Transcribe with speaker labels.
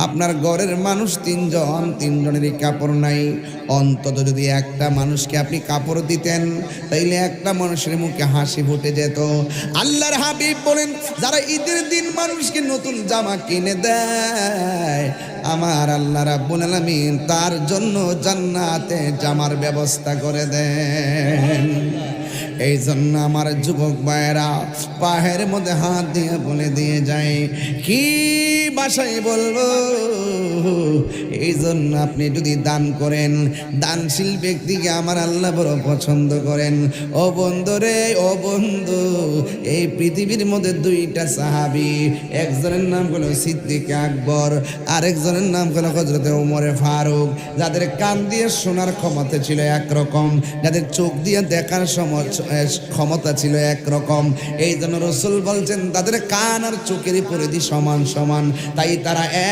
Speaker 1: আপনার ঘরের মানুষ তিনজন, তিনজনেরই কাপড় নাই। অন্তত যদি একটা মানুষকে আপনি কাপড় দিতেন, তাইলে একটা মানুষের মুখে হাসি ফুটে যেত। আল্লাহর হাবিব বলেন, যারা ঈদের দিন মানুষকে নতুন জামা কিনে দেয়, আমার আল্লাহ রাব্বুল আলামিন তার জন্য জান্নাতে জামার ব্যবস্থা করে দেন। এই জন্য আমার যুবক ভাইয়েরা পায়ের মধ্যে হাত দিয়ে বলে দিয়ে যায়, কি ভাষায় বলবো। এই জন্য আপনি যদি দান করেন, দানশীল ব্যক্তিকে আমার আল্লাহ বড় পছন্দ করেন। ও বন্ধু রে, ও বন্ধু, এই পৃথিবীর মধ্যে দুইটা সাহাবী, একজনের নাম হলো সিদ্দিক আকবর, আরেকজনের নাম হলো হযরতে ওমরে ফারুক। যাদের কান দিয়ে শোনার ক্ষমতা ছিল একরকম, যাদের চোখ দিয়ে দেখার ক্ষমতা ছিল একরকম। এই জন্য রাসূল বলছেন, তাদের কান আর চোখের পরিধি সমান সমান, তাই তারা এক